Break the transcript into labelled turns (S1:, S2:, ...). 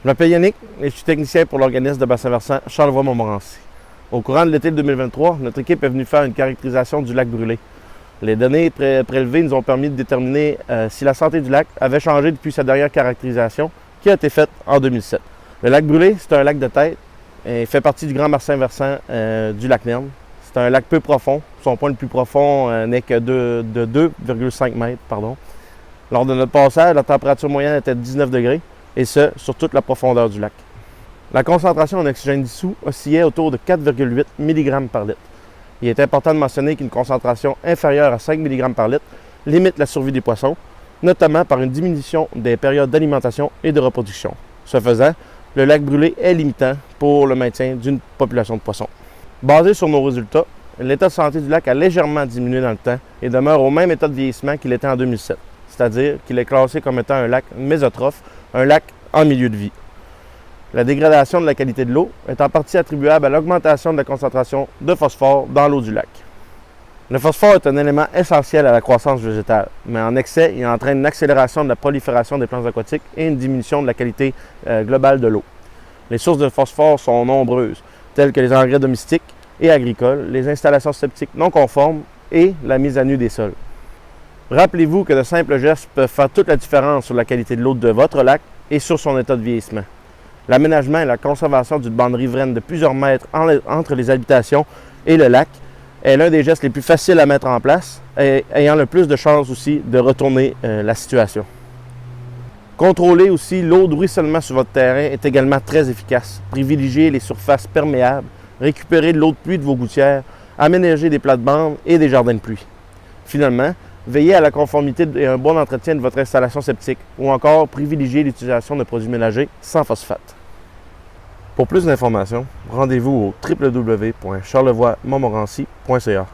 S1: Je m'appelle Yannick et je suis technicien pour l'organisme de bassin versant Charlevoix-Montmorency. Au courant de l'été 2023, notre équipe est venue faire une caractérisation du lac brûlé. Les données prélevées nous ont permis de déterminer si la santé du lac avait changé depuis sa dernière caractérisation qui a été faite en 2007. Le lac brûlé, c'est un lac de tête et fait partie du grand bassin versant du lac Nerne. C'est un lac peu profond. Son point le plus profond n'est que de 2,5 mètres. Lors de notre passage, la température moyenne était de 19 degrés, et ce, sur toute la profondeur du lac. La concentration en oxygène dissous oscillait autour de 4,8 mg par litre. Il est important de mentionner qu'une concentration inférieure à 5 mg par litre limite la survie des poissons, notamment par une diminution des périodes d'alimentation et de reproduction. Ce faisant, le lac brûlé est limitant pour le maintien d'une population de poissons. Basé sur nos résultats, l'état de santé du lac a légèrement diminué dans le temps et demeure au même état de vieillissement qu'il était en 2007, c'est-à-dire qu'il est classé comme étant un lac mésotrophe, un lac en milieu de vie. La dégradation de la qualité de l'eau est en partie attribuable à l'augmentation de la concentration de phosphore dans l'eau du lac. Le phosphore est un élément essentiel à la croissance végétale, mais en excès, il entraîne une accélération de la prolifération des plantes aquatiques et une diminution de la qualité globale de l'eau. Les sources de phosphore sont nombreuses, telles que les engrais domestiques et agricoles, les installations septiques non conformes et la mise à nu des sols. Rappelez-vous que de simples gestes peuvent faire toute la différence sur la qualité de l'eau de votre lac et sur son état de vieillissement. L'aménagement et la conservation d'une bande riveraine de plusieurs mètres entre les habitations et le lac est l'un des gestes les plus faciles à mettre en place et ayant le plus de chances aussi de retourner la situation. Contrôler aussi l'eau de ruissellement sur votre terrain est également très efficace. Privilégiez les surfaces perméables, récupérez de l'eau de pluie de vos gouttières, aménagez des plates-bandes et des jardins de pluie. Finalement, veillez à la conformité et un bon entretien de votre installation septique ou encore privilégiez l'utilisation de produits ménagers sans phosphate. Pour plus d'informations, rendez-vous au www.charlevoixmontmorency.ca.